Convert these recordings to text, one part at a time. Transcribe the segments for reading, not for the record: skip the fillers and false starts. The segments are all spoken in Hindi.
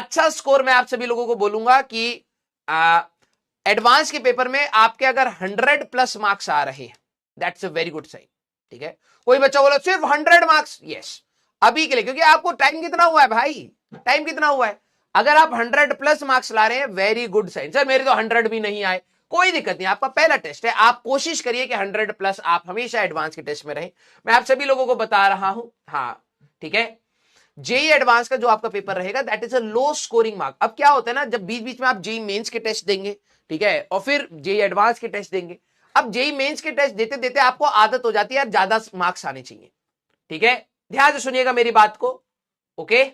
अच्छा स्कोर मैं आप सभी लोगों को बोलूंगा कि एडवांस के पेपर में आपके अगर 100+ मार्क्स आ रहे हैं, that's a very good sign. ठीक है, कोई बच्चा बोला सिर्फ 100 मार्क्स, यस अभी के लिए, क्योंकि आपको टाइम कितना हुआ है भाई, टाइम कितना हुआ है। अगर आप 100+ मार्क्स ला रहे हैं, वेरी गुड साइन। सर मेरे तो 100 भी नहीं आए, कोई दिक्कत नहीं, आपका पहला टेस्ट है, आप कोशिश करिए कि 100+ आप हमेशा एडवांस के टेस्ट में रहे। मैं आप सभी लोगों को बता रहा हूं, हाँ ठीक है। जेई एडवांस का जो आपका पेपर रहेगा that is a low scoring mark. अब क्या होता है ना, जब बीच बीच में आप जेई मेंस के टेस्ट देंगे, ठीक है, और फिर जेई एडवांस के टेस्ट देंगे, अब जेई मेंस के टेस्ट देते देते आपको आदत हो जाती है यार ज्यादा मार्क्स आने चाहिए। ठीक है, ध्यान से सुनिएगा मेरी बात को, ओके।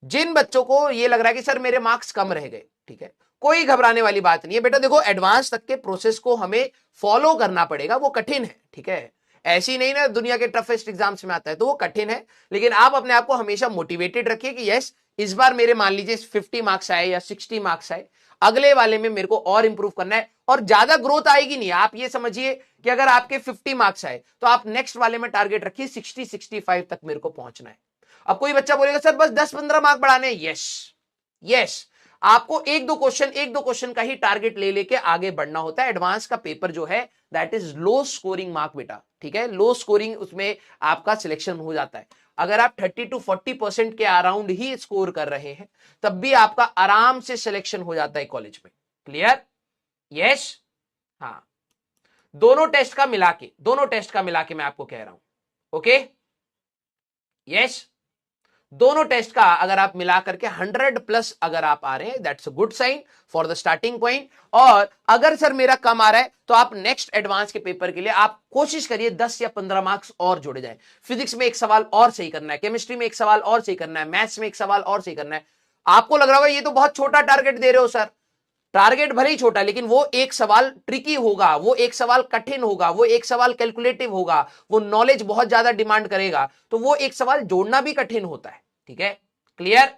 जिन बच्चों को ये लग रहा है कि सर मेरे मार्क्स कम रह गए, ठीक है, कोई घबराने वाली बात नहीं है बेटा। देखो एडवांस तक के प्रोसेस को हमें फॉलो करना पड़ेगा, वो कठिन है, ठीक है, ऐसी नहीं ना दुनिया के टफेस्ट एग्जाम्स में आता है, तो वो कठिन है। लेकिन आप अपने आप को हमेशा मोटिवेटेड रखिए कि यस इस बार मेरे मान लीजिए 50 मार्क्स आए या 60 मार्क्स आए, अगले वाले में मेरे को और इंप्रूव करना है, और ज्यादा ग्रोथ आएगी नहीं। आप ये समझिए कि अगर आपके 50 मार्क्स आए तो आप नेक्स्ट वाले में टारगेट रखिए 60-65 तक मेरे को पहुंचना है। अब कोई बच्चा बोलेगा सर बस 10-15 मार्क बढ़ाने, यस यस, आपको एक दो क्वेश्चन का ही टारगेट ले लेके आगे बढ़ना होता है। एडवांस का पेपर जो है that is low scoring mark बेटा, ठीक है, लो स्कोरिंग, उसमें आपका सिलेक्शन हो जाता है। अगर आप 30-40% के अराउंड ही स्कोर कर रहे हैं तब भी आपका आराम से सिलेक्शन हो जाता है कॉलेज में। क्लियर? यस, हाँ, दोनों टेस्ट का मिला के मैं आपको कह रहा हूं, ओके, यस, दोनों टेस्ट का अगर आप मिला करके 100+ अगर आप आ रहे हैं that's a good sign for the starting point. और अगर सर मेरा कम आ रहा है तो आप नेक्स्ट एडवांस के पेपर के लिए आप कोशिश करिए 10 या 15 मार्क्स और जोड़े जाए। फिजिक्स में एक सवाल और सही करना है, केमिस्ट्री में एक सवाल और सही करना है, मैथ्स में एक सवाल और सही करना है। आपको लग रहा होगा ये तो बहुत छोटा टारगेट दे रहे हो सर, टारगेट भले ही छोटा, लेकिन वो एक सवाल ट्रिकी होगा, वो एक सवाल कठिन होगा, वो एक सवाल कैलकुलेटिव होगा, वो नॉलेज बहुत ज्यादा डिमांड करेगा, तो वो एक सवाल जोड़ना भी कठिन होता है। ठीक है, क्लियर?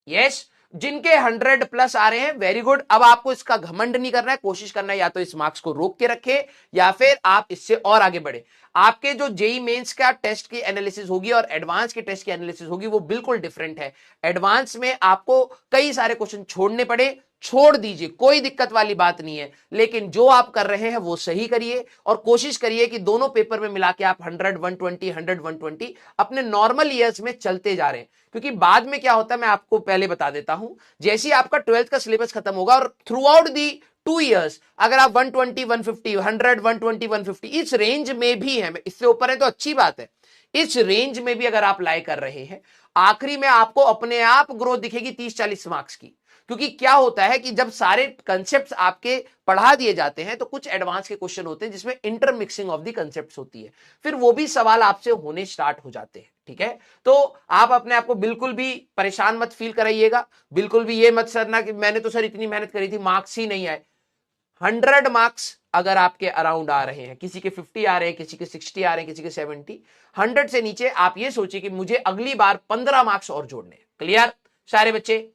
यस, जिनके 100+ आ रहे हैं वेरी गुड। अब आपको इसका घमंड नहीं करना है, कोशिश करना है या तो इस मार्क्स को रोक के रखे या फिर आप इससे और आगे बढ़े। आपके जो जेई मेंस का टेस्ट की एनालिसिस होगी और एडवांस के टेस्ट की एनालिसिस होगी वो बिल्कुल डिफरेंट है। एडवांस में आपको कई सारे क्वेश्चन छोड़ने पड़े, छोड़ दीजिए, कोई दिक्कत वाली बात नहीं है, लेकिन जो आप कर रहे हैं वो सही करिए और कोशिश करिए कि दोनों पेपर में मिला के आप 100-120 अपने नॉर्मल ईयर्स में चलते जा रहे हैं। क्योंकि बाद में क्या होता है मैं आपको पहले बता देता हूं, जैसे ही आपका 12th का सिलेबस खत्म होगा और थ्रू आउट दी 2 ईयर्स अगर आप 120-150 100-120-150 इस रेंज में भी है, इससे ऊपर है तो अच्छी बात है, इस रेंज में भी अगर आप लाई कर रहे हैं, आखिरी में आपको अपने आप ग्रोथ दिखेगी 30-40 मार्क्स की। क्योंकि क्या होता है कि जब सारे कंसेप्ट्स आपके पढ़ा दिए जाते हैं तो कुछ एडवांस के क्वेश्चन होते हैं जिसमें इंटरमिक्सिंग ऑफ द कंसेप्ट्स होती है, फिर वो भी सवाल आपसे होने स्टार्ट हो जाते हैं। ठीक है, तो आप अपने आप को बिल्कुल भी परेशान मत फील कराइएगा, बिल्कुल भी ये मत करना कि मैंने तो सर इतनी मेहनत करी थी मार्क्स ही नहीं आए। 100 मार्क्स अगर आपके अराउंड आ रहे हैं, किसी के 50 आ रहे हैं, किसी के 60 आ रहे हैं, किसी के 70, 100 से नीचे आप ये सोचिए कि मुझे अगली बार 15 मार्क्स और जोड़ने। क्लियर सारे बच्चे?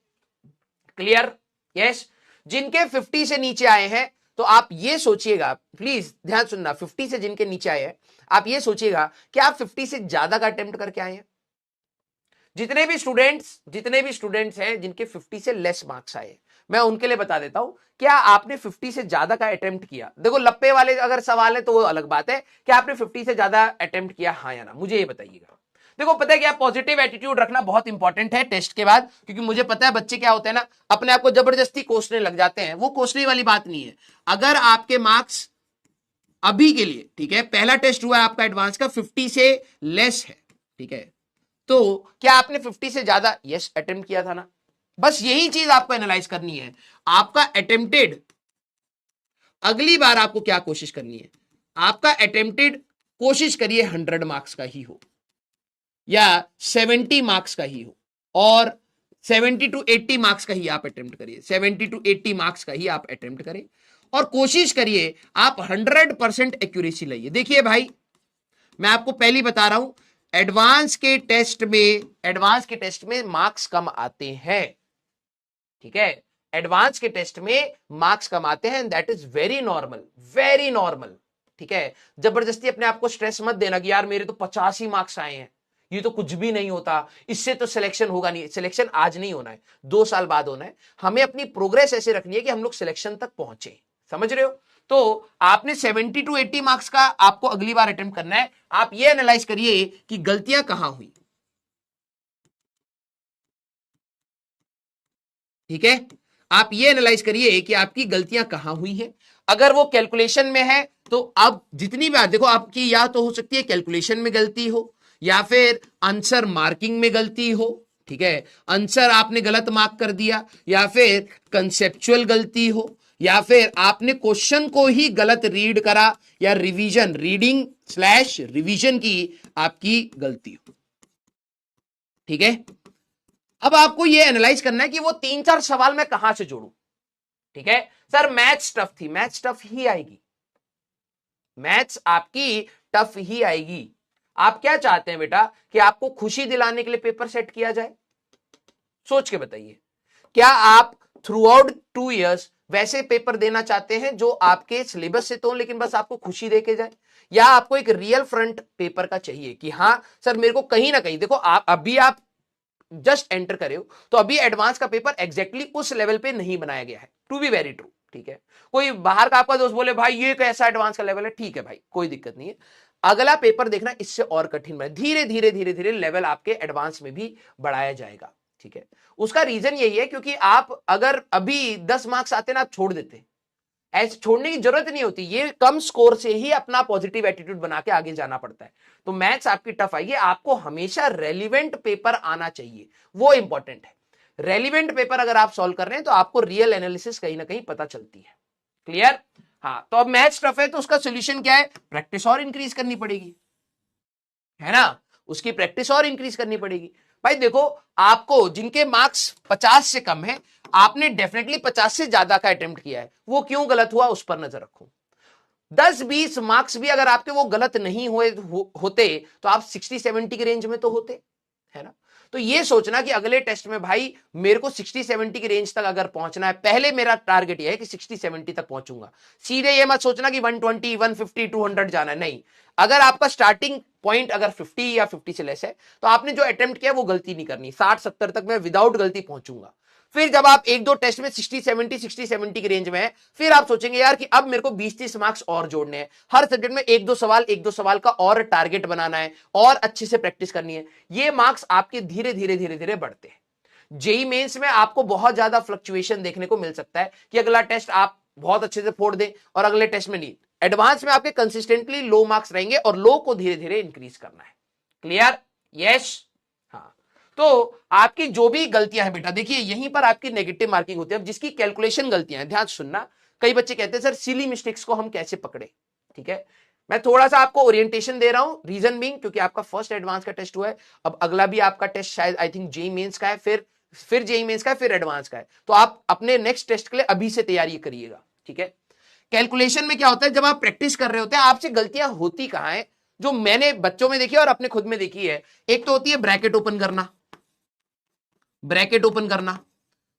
क्लियर? यस, जिनके 50 से नीचे आए हैं तो आप ये सोचिएगा, प्लीज ध्यान सुनना, 50 से जिनके नीचे आए हैं आप ये सोचिएगा कि आप 50 से ज्यादा का अटेम्प्ट करके आए हैं। जितने भी स्टूडेंट्स हैं जिनके 50 से लेस मार्क्स आए, मैं उनके लिए बता देता हूं, क्या आपने 50 से ज्यादा का अटेम्प्ट किया? देखो लप्पे वाले अगर सवाल है तो वो अलग बात है, क्या आपने 50 से ज्यादा अटेम्प्ट किया, हाँ या ना, मुझे ये बताइएगा। देखो पता है क्या, पॉजिटिव एटीट्यूड रखना बहुत इंपॉर्टेंट है टेस्ट के बाद, क्योंकि मुझे पता है बच्चे क्या होते हैं ना, अपने आप को जबरदस्ती कोसने लग जाते हैं, वो कोसने वाली बात नहीं है। अगर आपके मार्क्स अभी के लिए, ठीक है, पहला टेस्ट हुआ है आपका एडवांस का, 50 से लेस है, ठीक है, तो क्या आपने 50 से ज्यादा यस अटेम्प्ट किया था ना? बस यही चीज आपको एनालाइज करनी है, आपका अटेम्प्टेड, अगली बार आपको क्या कोशिश करनी है, आपका अटेम्प्टेड कोशिश करिए 100 मार्क्स का ही हो या 70 मार्क्स का ही हो, और 70-80 मार्क्स का ही आप अटेम्प्ट करिए, 70-80 मार्क्स का ही आप अटेम्प्ट करें और कोशिश करिए आप 100% एक्यूरेसी लाइए। देखिए भाई मैं आपको पहले बता रहा हूं, एडवांस के टेस्ट में मार्क्स कम आते हैं, ठीक है, एडवांस के टेस्ट में मार्क्स कम आते हैं, दैट इज वेरी नॉर्मल, ठीक है। जबरदस्ती अपने आप को स्ट्रेस मत देना कि यार मेरे तो 50 ही मार्क्स आए हैं, ये तो कुछ भी नहीं होता, इससे तो सिलेक्शन होगा नहीं। सिलेक्शन आज नहीं होना है, 2 साल बाद होना है। हमें अपनी प्रोग्रेस ऐसे रखनी है कि हम लोग सिलेक्शन तक पहुंचे, समझ रहे हो। तो आपने 70 to 80 मार्क्स का आपको अगली बार अटेम्प्ट करना है। आप ये एनालाइज करिए कि गलतियां कहां हुई, ठीक है। आप ये एनालाइज करिए कि आपकी गलतियां कहां हुई है। अगर वो कैलकुलेशन में है तो अब जितनी बार देखो, आपकी या तो हो सकती है कैलकुलेशन में गलती हो, या फिर आंसर मार्किंग में गलती हो, ठीक है, आंसर आपने गलत मार्क कर दिया, या फिर कंसेप्चुअल गलती हो, या फिर आपने क्वेश्चन को ही गलत रीड करा, या रिवीजन रीडिंग स्लैश रिवीजन की आपकी गलती हो, ठीक है। अब आपको यह एनालाइज करना है कि वो 3-4 सवाल मैं कहां से जोड़ू, ठीक है। सर मैथ्स टफ थी, मैथ्स टफ ही आएगी, मैथ्स आपकी टफ ही आएगी। आप क्या चाहते हैं बेटा कि आपको खुशी दिलाने के लिए पेपर सेट किया जाए? सोच के बताइए, क्या आप थ्रू आउट 2 इयर्स वैसे पेपर देना चाहते हैं जो आपके सिलेबस से तो लेकिन बस आपको खुशी दे के जाए, या आपको एक रियल फ्रंट पेपर का चाहिए कि हाँ सर मेरे को कहीं ना कहीं, देखो आप अभी आप जस्ट एंटर करे हो तो अभी एडवांस का पेपर एग्जैक्टली उस लेवल पे नहीं बनाया गया है, टू बी वेरी ट्रू, ठीक है। कोई बाहर का आपका दोस्त बोले भाई ये कैसा एडवांस का लेवल है, ठीक है भाई कोई दिक्कत नहीं है, अगला पेपर देखना इससे और कठिन बने, धीरे धीरे धीरे धीरे लेवल आपके एडवांस में भी बढ़ाया जाएगा, ठीक है। उसका रीजन यही है क्योंकि आप अगर अभी 10 मार्क्स आते ना आप छोड़ देते, ऐसे छोड़ने की जरूरत नहीं होती, ये कम स्कोर से ही अपना पॉजिटिव एटीट्यूड बना के आगे जाना पड़ता है। तो मैथ्स आपकी टफ आएगी, आपको हमेशा रेलिवेंट पेपर आना चाहिए, वो इंपॉर्टेंट है। रेलिवेंट पेपर अगर आप सॉल्व कर रहे हैं तो आपको रियल एनालिसिस कहीं ना कहीं पता चलती है, क्लियर। हाँ, तो अब मैथ्स टफ है तो उसका सोल्यूशन क्या है? प्रैक्टिस और इंक्रीज करनी पड़ेगी, है ना, उसकी प्रैक्टिस और इंक्रीज करनी पड़ेगी। भाई देखो, आपको जिनके मार्क्स 50 से कम है, आपने डेफिनेटली 50 से ज्यादा का अटेम्प्ट किया है, वो क्यों गलत हुआ उस पर नजर रखो। 10-20 मार्क्स भी अगर आपके वो गलत नहीं होते तो आप 60-70 की रेंज में तो होते, है ना। तो ये सोचना कि अगले टेस्ट में भाई मेरे को 60-70 की रेंज तक अगर पहुंचना है, पहले मेरा टारगेट ये है कि 60-70 तक पहुंचूंगा। सीधे ये मत सोचना कि 120, 150, 200 जाना है, नहीं। अगर आपका स्टार्टिंग पॉइंट अगर 50 या 50 से लेस है तो आपने जो अटेम्प्ट किया वो गलती नहीं करनी, 60-70 तक मैं विदाउट गलती पहुंचूंगा। फिर जब आप 1-2 टेस्ट में 60-70 की रेंज में है, फिर आप सोचेंगे यार कि अब मेरे को 20-30 मार्क्स और जोड़ने हैं, हर सब्जेक्ट में 1-2 सवाल का और टारगेट बनाना है, और अच्छे से प्रैक्टिस करनी है। ये मार्क्स आपके धीरे धीरे धीरे धीरे बढ़ते हैं। जेई मेंस में आपको बहुत ज्यादा फ्लक्चुएशन देखने को मिल सकता है कि अगला टेस्ट आप बहुत अच्छे से फोड़ दें और अगले टेस्ट में नहीं। एडवांस में आपके कंसिस्टेंटली लो मार्क्स रहेंगे और लो को धीरे धीरे इंक्रीज करना है, क्लियर। यस, हाँ। तो आपकी जो भी गलतियां हैं बेटा, देखिए यहीं पर आपकी नेगेटिव मार्किंग होती है। अब जिसकी कैलकुलेशन गलतियां हैं, ध्यान सुनना, कई बच्चे कहते हैं सर सिली मिस्टेक्स को हम कैसे पकड़े, ठीक है। मैं थोड़ा सा आपको ओरिएंटेशन दे रहा हूं, रीजन बीइंग क्योंकि आपका फर्स्ट एडवांस का टेस्ट हुआ है, अब अगला भी आपका टेस्ट शायद आई थिंक जेईई मेंस का है, फिर जेईई मेंस का है, फिर एडवांस का है। तो आप अपने नेक्स्ट टेस्ट के लिए अभी से तैयारी करिएगा, ठीक है। कैलकुलेशन में क्या होता है, जब आप प्रैक्टिस कर रहे होते हैं आपसे गलतियां होती कहां है, जो मैंने बच्चों में देखी और अपने खुद में देखी है। एक तो होती है ब्रैकेट ओपन करना, ब्रैकेट ओपन करना,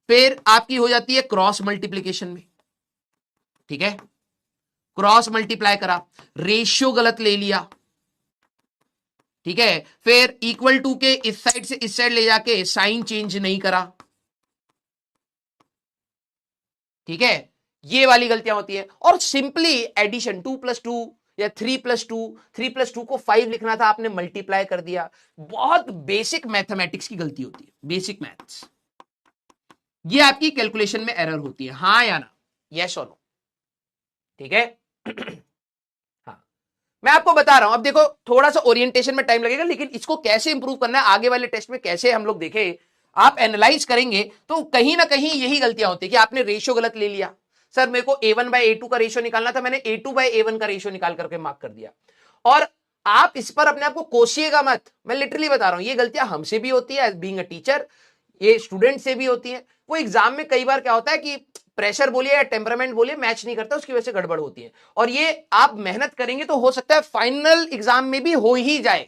फिर आपकी हो जाती है क्रॉस मल्टीप्लीकेशन में, ठीक है, क्रॉस मल्टीप्लाई करा, रेशियो गलत ले लिया, ठीक है, फिर इक्वल टू के इस साइड से इस साइड ले जाके साइन चेंज नहीं करा, ठीक है, ये वाली गलतियां होती है। और सिंपली एडिशन 2+2 या 3+2 को 5 लिखना था, आपने मल्टीप्लाई कर दिया। बहुत बेसिक मैथमेटिक्स की गलती होती है, बेसिक मैथ्स, ये आपकी कैलकुलेशन में एरर होती है, हाँ या ना, यस और नो, ठीक है। हाँ, मैं आपको बता रहा हूं। अब देखो थोड़ा सा ओरिएंटेशन में टाइम लगेगा, लेकिन इसको कैसे इंप्रूव करना है आगे वाले टेस्ट में, कैसे हम लोग देखें, आप एनालाइज करेंगे तो कहीं ना कहीं यही गलतियां होती है कि आपने रेशियो गलत ले लिया। सर मेरे को A1/A2 का रेशियो निकालना था, मैंने A2/A1 का रेशियो निकाल करके मार्क कर दिया। और आप इस पर अपने आप को कोसिएगा मत, मैं लिटरली बता रहा हूं, ये गलतियां हमसे भी होती है एज बीइंग अ टीचर, ये स्टूडेंट से भी होती है। वो एग्जाम में कई बार क्या होता है कि प्रेशर बोलिए या टेम्परामेंट बोलिए मैच नहीं करता, उसकी वजह से गड़बड़ होती है। और ये आप मेहनत करेंगे तो हो सकता है फाइनल एग्जाम में भी हो ही जाए।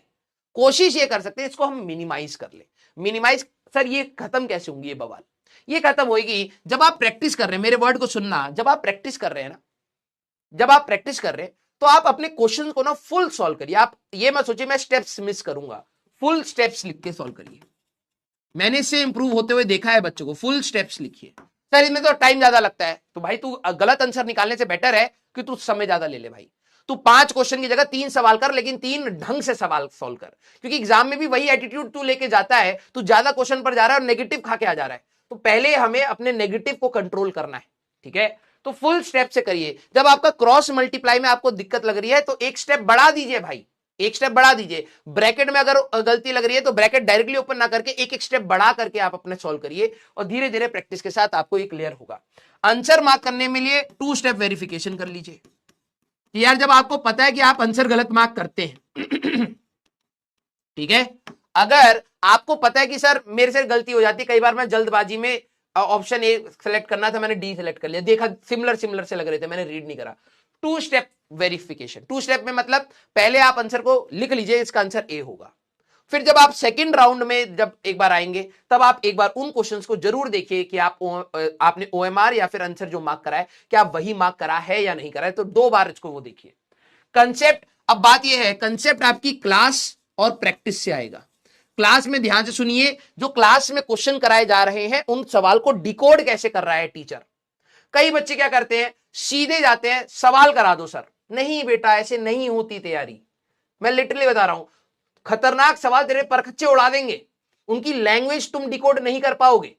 कोशिश ये कर सकते हैं इसको हम मिनिमाइज कर ले। मिनिमाइज, सर ये खत्म कैसे होंगी ये बवाल? ये खत्म होगी जब आप प्रैक्टिस कर रहे हैं, मेरे वर्ड को सुनना, जब आप प्रैक्टिस कर रहे हैं ना, जब आप प्रैक्टिस कर रहे हैं तो आप अपने क्वेश्चन को ना फुल सॉल्व करिए। आप ये मत सोचिए मैं स्टेप्स मिस करूंगा, फुल स्टेप्स लिख के सॉल्व करिए। मैंने इससे इंप्रूव होते हुए देखा है बच्चों को। फुल स्टेप्स लिखिए। सर इसमें तो टाइम ज्यादा लगता है, तो भाई तू गलत आंसर निकालने से बेटर है कि तू समय ज्यादा ले ले भाई। तू 5 क्वेश्चन की जगह 3 सवाल कर, लेकिन 3 ढंग से सवाल सॉल्व कर, क्योंकि एग्जाम में भी वही एटीट्यूड तू लेके जाता है, तू ज्यादा क्वेश्चन पर जा रहा है और नेगेटिव खा के आ जा रहा है। तो पहले हमें अपने नेगेटिव को कंट्रोल करना है, ठीक है। तो फुल स्टेप से करिए। जब आपका क्रॉस मल्टीप्लाई में आपको दिक्कत लग रही है तो एक स्टेप बढ़ा दीजिए भाई, एक स्टेप बढ़ा दीजिए। ब्रैकेट में अगर गलती लग रही है तो ब्रैकेट डायरेक्टली ओपन ना करके एक एक स्टेप बढ़ा करके आप अपने सॉल्व करिए, और धीरे धीरे प्रैक्टिस के साथ आपको ये क्लियर होगा। आंसर मार्क करने में लिए 2 स्टेप वेरिफिकेशन कर लीजिए। यार जब आपको पता है कि आप आंसर गलत मार्क करते हैं ठीक है, अगर आपको पता है कि सर मेरे से गलती हो जाती है, कई बार मैं जल्दबाजी में ऑप्शन ए सिलेक्ट करना था, मैंने डी सिलेक्ट कर लिया, देखा सिमिलर सिमिलर से लग रहे थे, मैंने रीड नहीं करा। 2 स्टेप वेरिफिकेशन। 2 स्टेप में मतलब पहले आप आंसर को लिख लीजिए, इसका आंसर ए होगा। फिर जब आप सेकंड राउंड में जब एक बार आएंगे, तब आप एक बार उन क्वेश्चंस को जरूर देखिए कि आपने ओएमआर या फिर आंसर जो मार्क करा है, क्या वही मार्क करा है या नहीं करा है, तो 2 बार इसको वो देखिए। कंसेप्ट, अब बात यह है, कंसेप्ट आपकी क्लास और प्रैक्टिस से आएगा। क्लास में ध्यान से सुनिए, जो क्लास में क्वेश्चन कराए जा रहे हैं उन सवाल को डिकोड कैसे कर रहा है टीचर। कई बच्चे क्या करते हैं, सीधे जाते हैं सवाल करा दो सर। नहीं बेटा, ऐसे नहीं होती तैयारी, मैं लिटरली बता रहा हूं। खतरनाक सवाल तेरे परखच्चे उड़ा देंगे, उनकी लैंग्वेज तुम डिकोड नहीं कर पाओगे।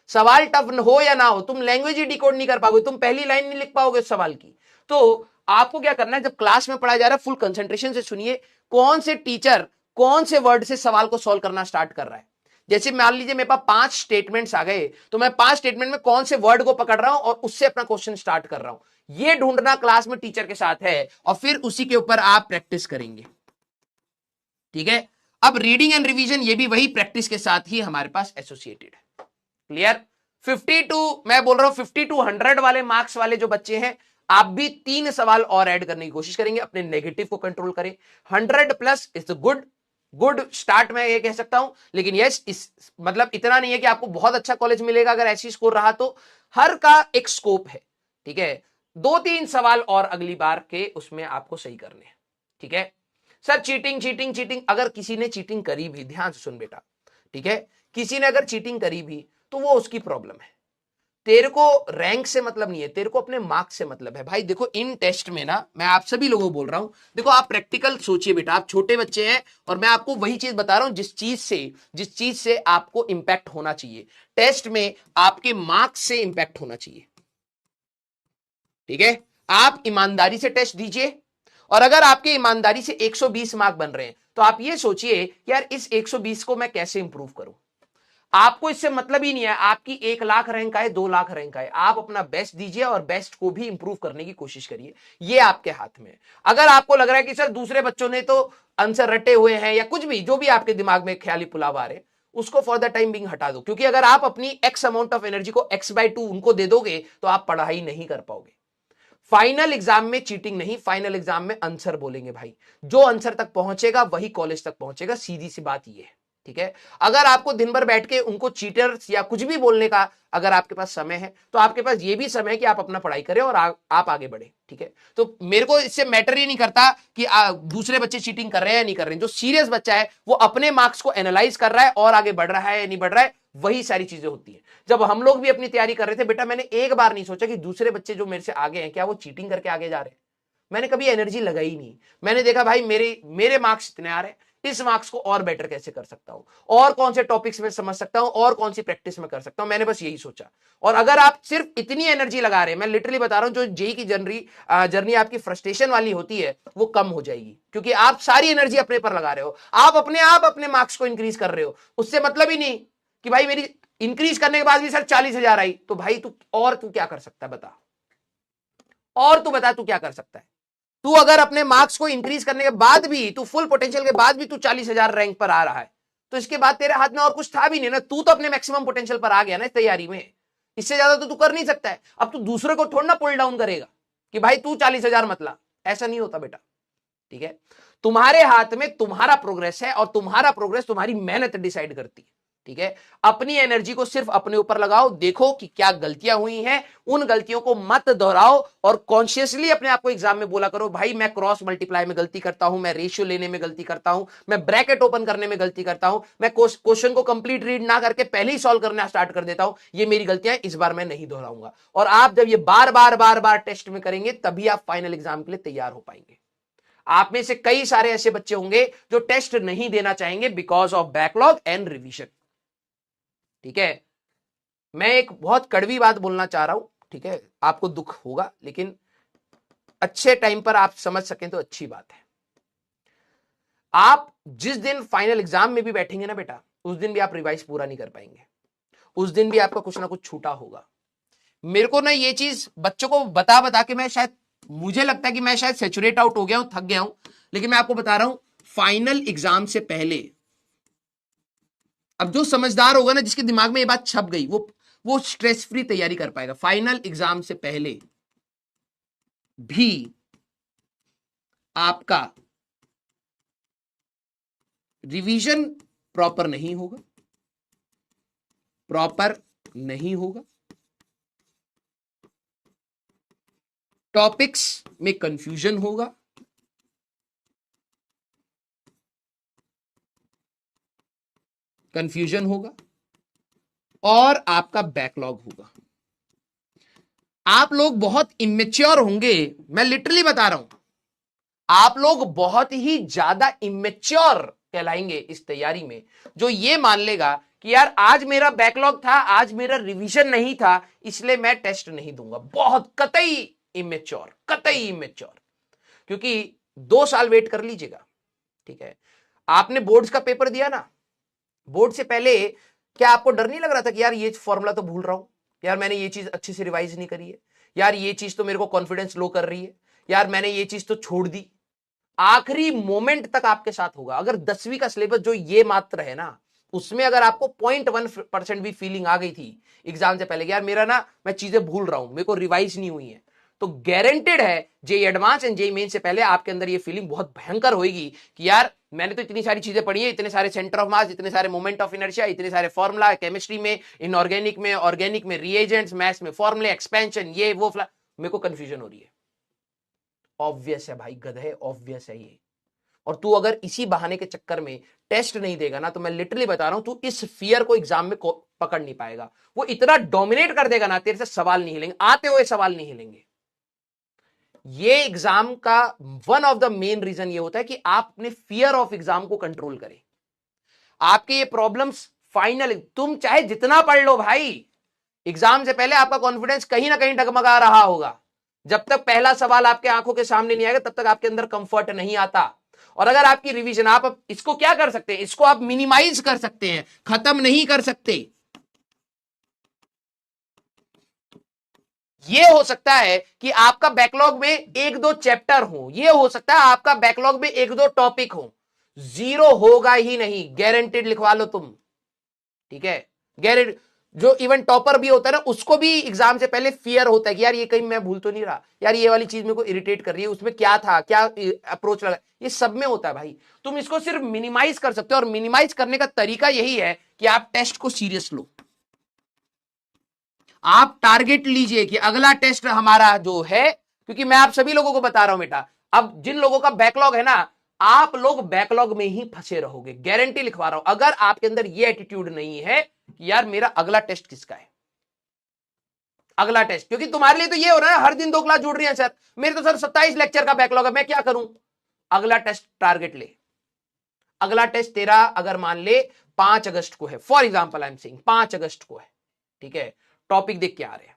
सवाल टफ हो या ना हो, तुम लैंग्वेज ही डिकोड नहीं कर पाओगे, तुम पहली लाइन नहीं लिख पाओगे सवाल की। तो आपको क्या करना है, जब क्लास में पढ़ाया जा रहा है फुल कंसंट्रेशन से सुनिए, कौन से टीचर कौन से वर्ड से सवाल को सॉल्व करना स्टार्ट कर रहा है। जैसे मान लीजिए मेरे पास 5 स्टेटमेंट्स आ गए, तो मैं 5 स्टेटमेंट में कौन से वर्ड को पकड़ रहा हूं और उससे अपना क्वेश्चन स्टार्ट कर रहा हूं। यह ढूंढना क्लास में टीचर के साथ है, और फिर उसी के ऊपर आप प्रैक्टिस करेंगे, ठीक है। अब रीडिंग एंड रिवीजन, ये भी वही प्रैक्टिस के साथ ही हमारे पास एसोसिएटेड है। क्लियर। 52, मैं बोल रहा हूं 50 to 100 वाले मार्क्स वाले जो बच्चे हैं, आप भी 3 सवाल और ऐड करने की कोशिश करेंगे, अपने नेगेटिव को कंट्रोल करें। 100+ इज गुड स्टार्ट मैं ये कह सकता हूं, लेकिन यस इस मतलब इतना नहीं है कि आपको बहुत अच्छा कॉलेज मिलेगा अगर ऐसी स्कोर रहा तो। हर का एक स्कोप है, ठीक है। 2-3 सवाल और अगली बार के उसमें आपको सही करने हैं, ठीक है। सर चीटिंग चीटिंग चीटिंग, अगर किसी ने चीटिंग करी भी, ध्यान से सुन बेटा, ठीक है, किसी ने अगर चीटिंग करी भी तो वो उसकी प्रॉब्लम है। तेरे को रैंक से मतलब नहीं है, तेरे को अपने मार्क्स से मतलब है भाई। देखो इन टेस्ट में ना, मैं आप सभी लोगों को बोल रहा हूं, देखो आप प्रैक्टिकल सोचिए बेटा, आप छोटे बच्चे हैं और मैं आपको वही चीज बता रहा हूं जिस चीज से आपको इंपैक्ट होना चाहिए। टेस्ट में आपके मार्क्स से इंपैक्ट होना चाहिए, ठीक है। आप ईमानदारी से टेस्ट दीजिए, और अगर आपके ईमानदारी से 120 मार्क बन रहे हैं तो आप ये सोचिए यार इस 120 को मैं कैसे इंप्रूव करूं। आपको इससे मतलब ही नहीं है आपकी 1 लाख रैंक आए 2 लाख रैंक आए, आप अपना बेस्ट दीजिए और बेस्ट को भी इंप्रूव करने की कोशिश करिए, ये आपके हाथ में है। अगर आपको लग रहा है कि सर दूसरे बच्चों ने तो आंसर रटे हुए हैं या कुछ भी, जो भी आपके दिमाग में ख्याली पुलाव आ रहे, उसको फॉर द टाइम बिंग हटा दो, क्योंकि अगर आप अपनी एक्स अमाउंट ऑफ एनर्जी को x/2 उनको दे दोगे तो आप पढ़ाई नहीं कर पाओगे। फाइनल एग्जाम में चीटिंग नहीं, फाइनल एग्जाम में आंसर बोलेंगे भाई। जो आंसर तक पहुंचेगा वही कॉलेज तक पहुंचेगा, सीधी सी बात ये है, ठीक है। अगर आपको दिन भर बैठ के उनको चीटर्स या कुछ भी बोलने का अगर आपके पास समय है, तो आपके पास ये भी समय है कि आप अपना पढ़ाई करें और आप आगे बढ़े, ठीक है। तो मेरे को इससे मैटर ही नहीं करता कि दूसरे बच्चे चीटिंग कर रहे हैं या नहीं कर रहे हैं। जो सीरियस बच्चा है वो अपने मार्क्स को एनालाइज कर रहा है और आगे बढ़ रहा है या नहीं बढ़ रहा है, वही सारी चीजें होती है। जब हम लोग भी अपनी तैयारी कर रहे थे बेटा, मैंने एक बार नहीं सोचा कि दूसरे बच्चे जो मेरे से आगे हैं क्या वो चीटिंग करके आगे जा रहे हैं। मैंने कभी एनर्जी लगाई नहीं। मैंने देखा भाई मेरे मार्क्स इतने आ रहे हैं, इस मार्क्स को और बेटर कैसे कर सकता हूं, और कौन से टॉपिक्स में समझ सकता हूं, और कौन सी प्रैक्टिस में कर सकता हूं। मैंने बस यही सोचा। और अगर आप सिर्फ इतनी एनर्जी लगा रहे हैं, मैं लिटरली बता रहा हूं, जो जेई की जर्नी आपकी फ्रस्ट्रेशन वाली होती है वो कम हो जाएगी, क्योंकि आप सारी एनर्जी अपने पर लगा रहे हो। आप अपने मार्क्स को इंक्रीज कर रहे हो। उससे मतलब ही नहीं कि भाई मेरी इंक्रीज करने के बाद भी सर 40,000 आई, तो भाई तू क्या कर सकता है बता, और तू बता तू क्या कर सकता है। तू अगर अपने मार्क्स को इंक्रीज करने के बाद भी, तू फुल पोटेंशियल के बाद भी तू 40,000 रैंक पर आ रहा है, तो इसके बाद तेरे हाथ में और कुछ था भी नहीं ना। तू तो अपने मैक्सिमम पोटेंशियल पर आ गया ना इस तैयारी में, इससे ज्यादा तो तू कर नहीं सकता है। अब तू दूसरे को थोड़ा ना पुल डाउन करेगा कि भाई तू 40,000 मत ला, ऐसा नहीं होता बेटा, ठीक है। तुम्हारे हाथ में तुम्हारा प्रोग्रेस है, और तुम्हारा प्रोग्रेस तुम्हारी मेहनत डिसाइड करती है। ठीक है, अपनी एनर्जी को सिर्फ अपने ऊपर लगाओ, देखो कि क्या गलतियां हुई हैं, उन गलतियों को मत दोहराओ और कॉन्शियसली अपने आप को एग्जाम में बोला करो, भाई मैं क्रॉस मल्टीप्लाई में गलती करता हूं, मैं रेशियो लेने में गलती करता हूं, मैं ब्रैकेट ओपन करने में गलती करता हूं, मैं क्वेश्चन को कंप्लीट रीड ना करके पहले ही सॉल्व करना स्टार्ट कर देता हूं, ये मेरी गलतियां, इस बार मैं नहीं दोहराऊंगा। और आप जब ये बार बार बार बार टेस्ट में करेंगे तभी आप फाइनल एग्जाम के लिए तैयार हो पाएंगे। आप में से कई सारे ऐसे बच्चे होंगे जो टेस्ट नहीं देना चाहेंगे because of backlog and revision. ठीक है, मैं एक बहुत कड़वी बात बोलना चाह रहा हूं, ठीक है, आपको दुख होगा लेकिन अच्छे टाइम पर आप समझ सकें तो अच्छी बात है। आप जिस दिन फाइनल एग्जाम में भी बैठेंगे ना बेटा, उस दिन भी आप रिवाइज पूरा नहीं कर पाएंगे, उस दिन भी आपका कुछ ना कुछ छूटा होगा। मेरे को ना ये चीज बच्चों को बता बता के मैं शायद, मुझे लगता है कि मैं शायद सेचुरेट आउट हो गया हूं, थक गया हूं, लेकिन मैं आपको बता रहा हूं फाइनल एग्जाम से पहले, अब जो समझदार होगा ना, जिसके दिमाग में ये बात छप गई, वो स्ट्रेस फ्री तैयारी कर पाएगा। फाइनल एग्जाम से पहले भी आपका रिवीजन प्रॉपर नहीं होगा, टॉपिक्स में कंफ्यूजन होगा, और आपका बैकलॉग होगा। आप लोग बहुत इमेच्योर होंगे, मैं लिटरली बता रहा हूं, आप लोग बहुत ही ज्यादा इमेच्योर कहलाएंगे इस तैयारी में, जो ये मान लेगा कि यार आज मेरा बैकलॉग था, आज मेरा रिवीजन नहीं था, इसलिए मैं टेस्ट नहीं दूंगा। बहुत कतई इमेच्योर, क्योंकि 2 साल वेट कर लीजिएगा। ठीक है, आपने बोर्ड्स का पेपर दिया ना, बोर्ड से पहले क्या आपको डर नहीं लग रहा था कि यार ये फॉर्मूला तो भूल रहा हूं, यार मैंने ये चीज अच्छे से रिवाइज नहीं करी है, यार ये चीज तो मेरे को कॉन्फिडेंस लो कर रही है, यार मैंने ये चीज तो छोड़ दी। आखिरी मोमेंट तक आपके साथ होगा। अगर 10वीं का सिलेबस जो ये मात्र है ना, उसमें अगर आपको 0.1% भी फीलिंग आ गई थी एग्जाम से पहले कि यार मेरा ना, मैं चीजें भूल रहा हूं, मेरे को रिवाइज नहीं हुई है, तो गारंटेड है JEE advance and JEE main से पहले आपके अंदर ये फीलिंग बहुत भयंकर होगी कि यार मैंने तो इतनी सारी चीजें पढ़ी है, इतने सारे सेंटर ऑफ मास, इतने सारे मोमेंट ऑफ इनर्शिया, इतने सारे फॉर्मूला, केमिस्ट्री में, इनऑर्गेनिक में, ऑर्गेनिक में रिएजेंट्स, मैथ्स में फॉर्मूले, एक्सपेंशन, ये वो मेरे को कंफ्यूजन हो रही है। ऑब्वियस है भाई गधे, ऑब्वियस है ये। और तू अगर इसी बहाने के चक्कर में टेस्ट नहीं देगा ना, तो मैं लिटरली बता रहा हूं, तू इस फियर को एग्जाम में पकड़ नहीं पाएगा। वो इतना डोमिनेट कर देगा ना, तेरे से सवाल नहीं हिलेंगे, आते हुए सवाल नहीं हिलेंगे। ये एग्जाम का one of the main reason ये होता है कि आप अपने फियर ऑफ एग्जाम को कंट्रोल करें। आपके ये प्रॉब्लम्स फाइनल, तुम चाहे जितना पढ़ लो भाई, एग्जाम से पहले आपका कॉन्फिडेंस कहीं ना कहीं डगमगा रहा होगा। जब तक पहला सवाल आपके आंखों के सामने नहीं आएगा, तब तक आपके अंदर कंफर्ट नहीं आता। और अगर आपकी रिवीजन, आप इसको क्या कर सकते हैं, इसको आप मिनिमाइज कर सकते हैं, खत्म नहीं कर सकते। ये हो सकता है कि आपका बैकलॉग में 1-2 चैप्टर हो, ये हो सकता है आपका बैकलॉग में 1-2 टॉपिक हो, 0 होगा ही नहीं, गारंटेड लिखवा लो तुम। ठीक है, गारंटेड। जो इवन टॉपर भी होता है ना, उसको भी एग्जाम से पहले फियर होता है कि यार ये कहीं मैं भूल तो नहीं रहा, यार ये वाली चीज मेरे को इरिटेट कर रही है, उसमें क्या था, क्या अप्रोच लगा, ये सब में होता है भाई। तुम इसको सिर्फ मिनिमाइज कर सकते हो, और मिनिमाइज करने का तरीका यही है कि आप टेस्ट को सीरियस लो। आप टारगेट लीजिए कि अगला टेस्ट हमारा जो है, क्योंकि मैं आप सभी लोगों को बता रहा हूं बेटा, अब जिन लोगों का बैकलॉग है ना, आप लोग बैकलॉग में ही फंसे रहोगे, गारंटी लिखवा रहा हूं। अगर आपके अंदर ये एटीट्यूड नहीं है कि यार मेरा अगला टेस्ट किसका है, अगला टेस्ट, क्योंकि तुम्हारे लिए तो ये हो रहा है हर दिन 2 क्लास जुड़ रही है, सर मेरे तो सर 27 लेक्चर का बैकलॉग है, मैं क्या करूं। अगला टेस्ट टारगेट ले। अगला टेस्ट तेरा अगर मान ले 5 अगस्त को है, for example I am saying 5 अगस्त को है, ठीक है, टॉपिक देख के आ रहे हैं,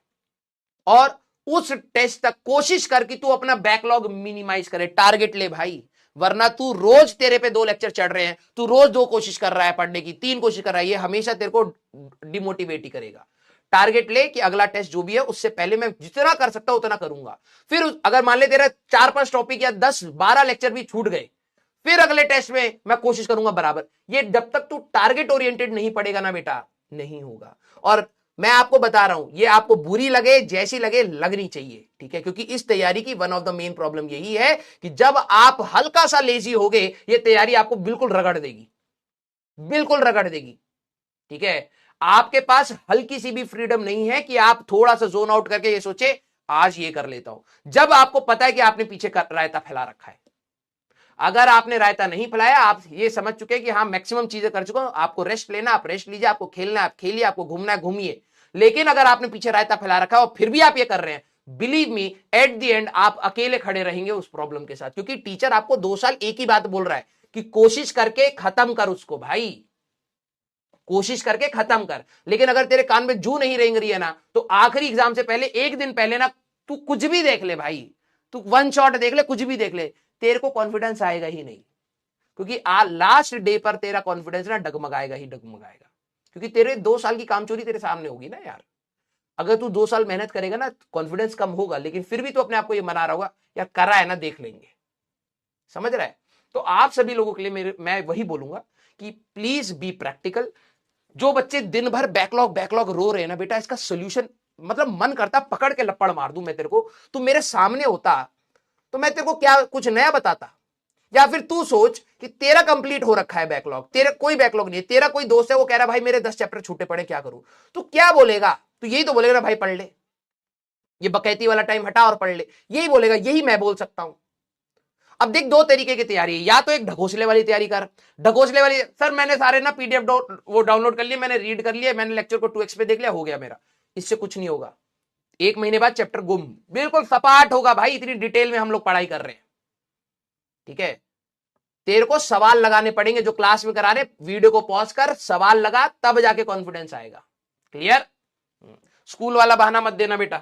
और उस टेस्ट तक कोशिश कर कि तू अपना बैकलॉग मिनिमाइज करे, टारगेट ले भाई। वरना तू रोज, तेरे पे 2 लेक्चर चढ़ रहे हैं, तू रोज 2 कोशिश कर रहा है पढ़ने की, 3 कोशिश कर रहा है, ये हमेशा तेरे को डिमोटिवेट ही करेगा। टारगेट ले कि अगला टेस्ट जो भी है उससे पहले मैं जितना कर सकता हूं उतना करूंगा। फिर अगर मान ले तेरा 4-5 टॉपिक या 10-12 लेक्चर भी छूट गए, फिर अगले टेस्ट में मैं कोशिश करूंगा बराबर। ये जब तक तू टारगेट ओरिएंटेड नहीं पड़ेगा ना बेटा, नहीं होगा। और मैं आपको बता रहा हूं, ये आपको बुरी लगे जैसी लगे, लगनी चाहिए, ठीक है, क्योंकि इस तैयारी की one of the main problem यही है कि जब आप हल्का सा लेजी होगे, ये तैयारी आपको बिल्कुल रगड़ देगी, बिल्कुल रगड़ देगी। ठीक है, आपके पास हल्की सी भी फ्रीडम नहीं है कि आप थोड़ा सा जोन आउट करके ये सोचे आज ये कर लेता हूं, जब आपको पता है कि आपने पीछे रायता फैला रखा है। अगर आपने रायता नहीं फैलाया, आप ये समझ चुके हैं कि हाँ मैक्सिमम चीजें कर चुका हूं, आपको रेस्ट लेना आप रेस्ट लीजिए, आपको खेलना आप खेलिए, आपको घूमना है घूमिए। लेकिन अगर आपने पीछे रायता फैला रखा है और फिर भी आप ये कर रहे हैं, believe me at the end आप अकेले खड़े रहेंगे उस प्रॉब्लम के साथ, क्योंकि टीचर आपको 2 साल एक ही बात बोल रहा है कि कोशिश करके खत्म कर उसको भाई, कोशिश करके खत्म कर। लेकिन अगर तेरे कान में जू नहीं रेंग रही है ना, तो आखिरी एग्जाम से पहले एक दिन पहले ना तू कुछ भी देख ले भाई, तू वन शॉट देख ले, कुछ भी देख ले, तेरे को कॉन्फिडेंस आएगा ही नहीं, क्योंकि लास्ट डे पर तेरा कॉन्फिडेंस ना डगमगाएगा ही डगमगाएगा, क्योंकि तेरे 2 साल की कामचोरी तेरे सामने होगी ना यार। अगर तू 2 साल मेहनत करेगा ना, कॉन्फिडेंस कम होगा, लेकिन फिर भी तू अपने आप को ये मना रहा होगा यार, कर रहा है ना देख लेंगे, समझ रहा है। तो आप सभी लोगों के लिए मैं वही बोलूंगा कि प्लीज बी प्रैक्टिकल। जो बच्चे दिन भर बैकलॉग बैकलॉग रो रहे हैं ना बेटा, इसका सोल्यूशन मतलब मन करता पकड़ के लपड़ मार दूं मैं तेरे को, तू मेरे सामने होता तो मैं तेरे को क्या कुछ नया बताता। या फिर तू सोच कि तेरा कंप्लीट हो रखा है बैकलॉग, तेरा कोई बैकलॉग नहीं है, तेरा कोई दोस्त है वो कह रहा है भाई मेरे 10 चैप्टर छूटे पड़े क्या करूं, तू क्या बोलेगा? तू यही तो बोलेगा ना भाई पढ़ ले, ये बकैती वाला टाइम हटा और पढ़ ले, यही बोलेगा, यही मैं बोल सकता हूं। अब देख 2 तरीके की तैयारी है, या तो एक ढकोसले वाली तैयारी कर, ढकोसले वाली सर मैंने सारे ना पीडीएफ वो डाउनलोड कर लिए, मैंने रीड कर लिया, मैंने लेक्चर को 2x पे देख लिया, हो गया मेरा। इससे कुछ नहीं होगा, 1 महीने बाद चैप्टर गुम, बिल्कुल सपाट होगा भाई, इतनी डिटेल में हम लोग पढ़ाई कर रहे हैं। ठीक है, तेरे को सवाल लगाने पड़ेंगे, जो क्लास में करा रहे, वीडियो को पॉज कर सवाल लगा, तब जाके कॉन्फिडेंस आएगा। क्लियर? स्कूल वाला बहाना मत देना बेटा।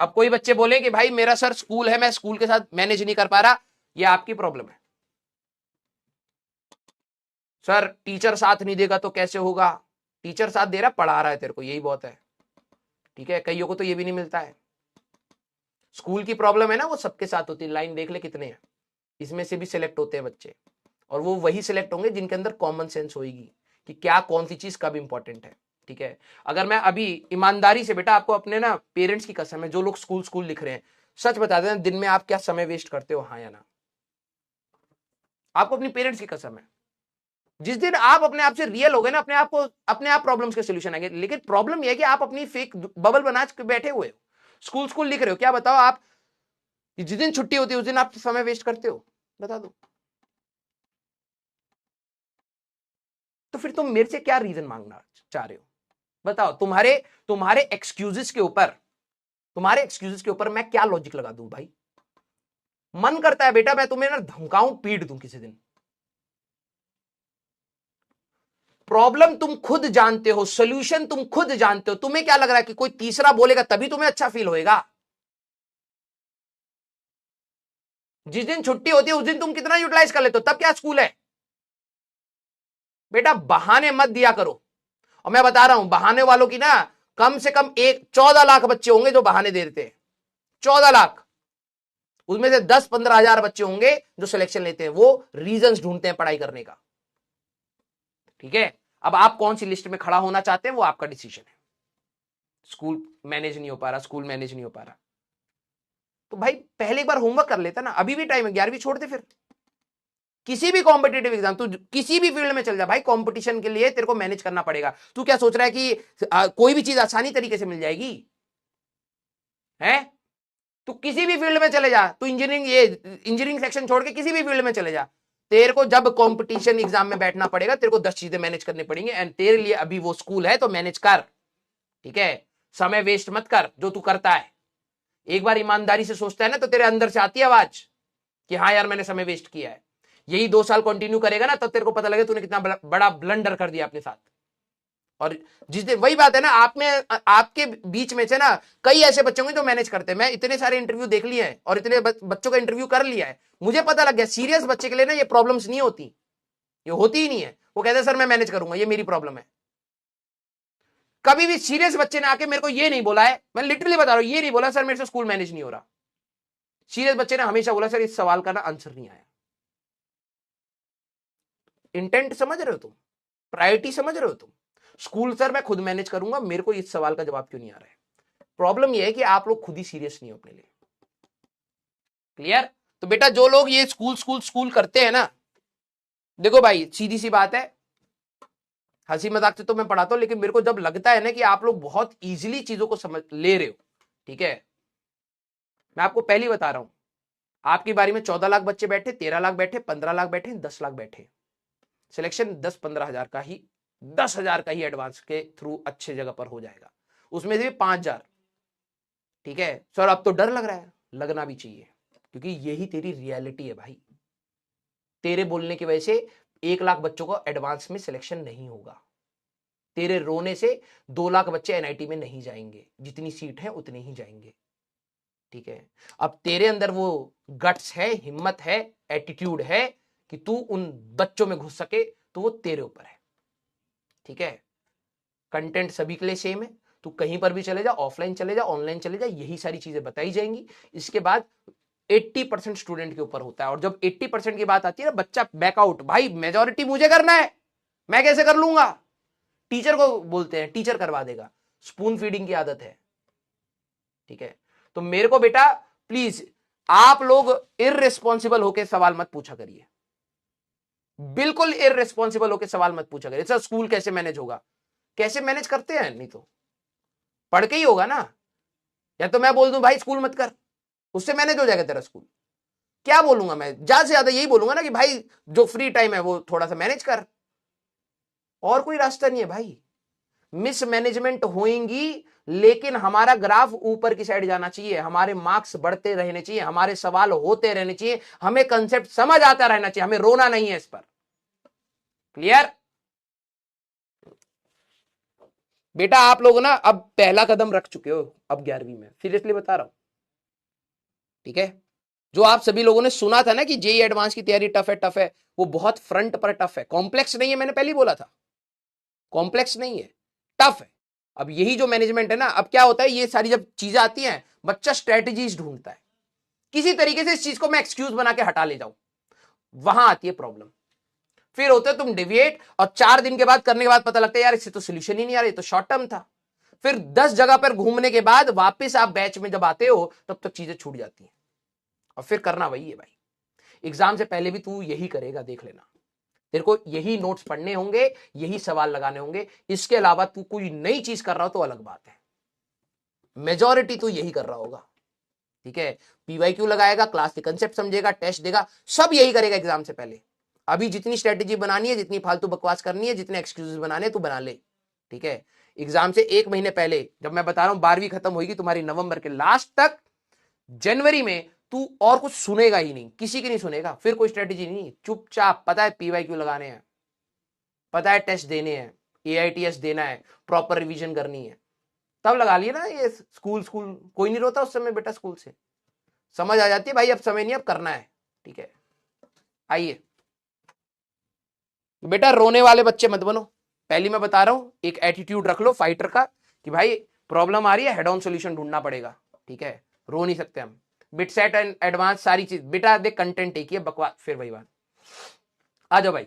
अब कोई बच्चे बोले कि भाई मेरा सर स्कूल है, मैं स्कूल के साथ मैनेज नहीं कर पा रहा, ये आपकी प्रॉब्लम है। सर टीचर साथ नहीं देगा तो कैसे होगा? टीचर साथ दे रहा, पढ़ा रहा है तेरे को, यही बहुत है। ठीक है, कईयों को तो ये भी नहीं मिलता है। स्कूल की प्रॉब्लम है ना, वो सबके साथ होती है, लाइन देख ले कितने हैं, इसमें से भी सिलेक्ट होते हैं बच्चे, और वो वही सिलेक्ट होंगे जिनके अंदर कॉमन सेंस होगी कि क्या कौन सी चीज कब इंपॉर्टेंट है। ठीक है, अगर मैं अभी ईमानदारी से बेटा आपको अपने ना पेरेंट्स की कसम है, जो लोग स्कूल स्कूल लिख रहे हैं, सच बता देना दिन में आप क्या समय वेस्ट करते हो, हाँ या ना? आपको अपनी पेरेंट्स की कसम है, जिस दिन आप अपने आप से रियल हो गए ना, अपने आप प्रॉब्लम्स के सोल्यूशन आएंगे। लेकिन प्रॉब्लम यह है कि आप अपनी फेक बबल बना के बैठे हुए हो, स्कूल स्कूल लिख रहे हो, क्या बताओ आप जिस दिन छुट्टी होती है उस दिन आप समय वेस्ट करते हो, बता दो। तो फिर तुम मेरे से क्या रीजन मांगना चाह रहे हो, बताओ। तुम्हारे एक्सक्यूजेस के ऊपर मैं क्या लॉजिक लगा दूं भाई? मन करता है बेटा मैं तुम्हें ना धमकाऊं, पीट दूं किसी दिन। प्रॉब्लम तुम खुद जानते हो, सोल्यूशन तुम खुद जानते हो, तुम्हें क्या लग रहा है कि कोई तीसरा बोलेगा तभी तुम्हें अच्छा फील होएगा? जिस दिन छुट्टी होती है उस दिन तुम कितना यूटिलाइज कर लेते हो, तब क्या स्कूल है? बेटा बहाने मत दिया करो, और मैं बता रहा हूं बहाने वालों की ना कम से कम 14 लाख बच्चे होंगे जो बहाने दे देते हैं, 14 लाख। उसमें से 10-15 हजार बच्चे होंगे जो सिलेक्शन लेते हैं, वो रीजंस ढूंढते हैं पढ़ाई करने का। ठीक है, अब आप कौन सी लिस्ट में खड़ा होना चाहते हैं वो आपका डिसीजन है। स्कूल मैनेज नहीं हो पा रहा, स्कूल मैनेज नहीं हो पा रहा, तो भाई पहले एक बार होमवर्क कर लेता ना, अभी भी टाइम है, 11वीं छोड़ दे फिर। किसी भी कॉम्पिटेटिव एग्जाम, तू किसी भी फील्ड में चल जा भाई, कंपटीशन के लिए तेरे को मैनेज करना पड़ेगा। तू क्या सोच रहा है कि कोई भी चीज आसानी तरीके से मिल जाएगी? है? तू किसी भी फील्ड में चले जा, तू इंजीनियरिंग सेक्शन छोड़ के किसी भी फील्ड में चले जा, तेरे को जब कंपटीशन एग्जाम में बैठना पड़ेगा, तेरे को 10 चीजें मैनेज करनी पड़ेंगी, एंड तेरे लिए अभी वो स्कूल है तो मैनेज कर। ठीक है, समय वेस्ट मत कर जो तू करता है। एक बार ईमानदारी से सोचता है ना, तो तेरे अंदर से आती है आवाज कि हाँ यार मैंने समय वेस्ट किया है। यही 2 साल कंटिन्यू करेगा ना, तब तेरे को पता लगे तूने कितना बड़ा ब्लंडर कर दिया अपने साथ। और जिस दिन वही बात है ना, आप में आपके बीच में से ना कई ऐसे बच्चे होंगे जो मैनेज करते हैं। मैं इतने सारे इंटरव्यू देख लिए हैं और इतने बच्चों का इंटरव्यू कर लिया है, मुझे पता लग गया सीरियस बच्चे के लिए ना ये प्रॉब्लम्स नहीं होती, ये होती ही नहीं है। वो कहते हैं सर मैं मैनेज करूंगा, ये मेरी प्रॉब्लम है। कभी भी सीरियस बच्चे ने आके मेरे को ये नहीं बोला है, मैं लिटरली बता रहा हूं, ये नहीं बोला सर मेरे से स्कूल मैनेज नहीं हो रहा। सीरियस बच्चे ने हमेशा बोला सर इस सवाल का ना आंसर नहीं आया। इंटेंट समझ रहे हो तुम? प्रायोरिटी समझ रहे हो तुम? स्कूल सर मैं खुद मैनेज करूंगा, मेरे को इस सवाल का जवाब क्यों नहीं आ रहा है? प्रॉब्लम यह है कि आप लोग खुद ही सीरियस नहीं हो अपने लिए। क्लियर? तो बेटा जो लोग ये स्कूल स्कूल स्कूल करते हैं ना, देखो भाई सीधी सी बात है, हंसी मजाक से तो मैं पढ़ाता हूं, लेकिन मेरे को जब लगता है ना कि आप लोग बहुत इजीली चीजों को समझ ले रहे हो, ठीक है, मैं आपको पहले बता रहा हूं, आपकी बारी में 14 लाख बच्चे बैठे, 13 लाख बैठे, 15 लाख बैठे, 10 लाख बैठे, सिलेक्शन 10-15 हजार का ही, 10,000 का ही एडवांस के थ्रू अच्छे जगह पर हो जाएगा, उसमें से भी 5,000। ठीक है सर, अब तो डर लग रहा है, लगना भी चाहिए, क्योंकि यही तेरी रियलिटी है भाई। तेरे बोलने की वजह से 1 लाख बच्चों को एडवांस में सिलेक्शन नहीं होगा, तेरे रोने से 2 लाख बच्चे एनआईटी में नहीं जाएंगे, जितनी सीट है उतनी ही जाएंगे। ठीक है, अब तेरे अंदर वो गट्स है, हिम्मत है, एटीट्यूड है कि तू उन बच्चों में घुस सके, तो वो तेरे ऊपर है। ठीक है, कंटेंट सभी के लिए सेम है, तू कहीं पर भी चले जा, ऑफलाइन चले जा, ऑनलाइन चले जा, यही सारी चीजें बताई जाएंगी। इसके बाद 80% स्टूडेंट के ऊपर होता है, और जब 80% की बात आती है ना, बच्चा बैकआउट, भाई मेजॉरिटी मुझे करना है, मैं कैसे कर लूंगा, टीचर को बोलते हैं, टीचर करवा देगा, स्पून फीडिंग की आदत है। ठीक है, तो मेरे को बेटा प्लीज आप लोग इररिस्पॉन्सिबल होकर सवाल मत पूछा करिए, बिल्कुल इररिस्पॉन्सिबल होकर सवाल मत पूछा करिए। सर स्कूल कैसे मैनेज होगा, कैसे मैनेज करते हैं, नहीं तो पढ़ के ही होगा ना, या तो मैं बोल दूं भाई स्कूल मत कर, उससे मैनेज हो जाएगा तेरा स्कूल, क्या बोलूंगा मैं, ज्यादा से ज्यादा यही बोलूंगा ना कि भाई जो फ्री टाइम है वो थोड़ा सा मैनेज कर, और कोई रास्ता नहीं है भाई। मिसमैनेजमेंट होएंगी, लेकिन हमारा ग्राफ ऊपर की साइड जाना चाहिए, हमारे मार्क्स बढ़ते रहने चाहिए, हमारे सवाल होते रहने चाहिए, हमें कंसेप्ट समझ आता रहना चाहिए, हमें रोना नहीं है इस पर। क्लियर बेटा, आप लोग ना अब पहला कदम रख चुके हो, अब 11वीं में, सीरियसली बता रहा हूं। ठीक है, जो आप सभी लोगों ने सुना था ना कि जेई एडवांस की तैयारी टफ है, वो बहुत फ्रंट पर टफ है, कॉम्प्लेक्स नहीं है, मैंने पहले ही बोला था, कॉम्प्लेक्स नहीं है, टफ है। अब यही जो मैनेजमेंट है ना, अब क्या होता है, ये सारी जब चीजें आती हैं, बच्चा स्ट्रेटजीज ढूंढता है, किसी तरीके से इस चीज को मैं एक्सक्यूज बना के हटा ले जाऊं, वहां आती है प्रॉब्लम। फिर होते तुम डिविएट, और 4 दिन के बाद करने के बाद पता लगता है यार इससे तो सोल्यूशन ही नहीं आ रही, तो शॉर्ट टर्म था। फिर 10 जगह पर घूमने के बाद वापस आप बैच में जब आते हो, तब तक चीजें छूट जाती हैं, और फिर करना वही है भाई। एग्जाम से पहले भी तू यही करेगा, देख लेना, तेरे को यही नोट्स पढ़ने होंगे, यही सवाल लगाने होंगे, इसके अलावा तू कोई नई चीज कर रहा हो तो अलग बात है, मेजॉरिटी तू यही कर रहा होगा। ठीक है, पीवाईक्यू लगाएगा, क्लास के कंसेप्ट समझेगा, टेस्ट देगा, सब यही करेगा एग्जाम से पहले। अभी जितनी स्ट्रेटेजी बनानी है, जितनी फालतू बकवास करनी है, जितने एक्सक्यूजेस बनाने तू बना ले। ठीक है, एग्जाम से 1 महीने पहले, जब मैं बता रहा हूं 12वीं खत्म होगी तुम्हारी नवंबर के लास्ट तक, जनवरी में तू और कुछ सुनेगा ही नहीं, किसी की नहीं सुनेगा, फिर कोई स्ट्रेटेजी नहीं, चुपचाप, पता है पीवाईक्यू लगाने हैं, पता है टेस्ट देने हैं, एआईटीएस देना है, प्रॉपर रिवीजन करनी है, तब लगा लिए ना ये स्कूल कोई नहीं रोता उस समय बेटा, स्कूल से समझ आ जाती है भाई, अब समय नहीं, अब करना है। ठीक है, आइए बेटा, रोने वाले बच्चे मत बनो, पहली मैं बता रहा हूं, एक एटीट्यूड रख लो फाइटर का, कि भाई प्रॉब्लम आ रही है, हेड ऑन सॉल्यूशन ढूंढना पड़ेगा। ठीक है, रो नहीं सकते हम, बिट सेट एंड एडवांस सारी चीज बेटा, देख कंटेंट एक ही है, बकवास फिर वही बात। आ जाओ भाई,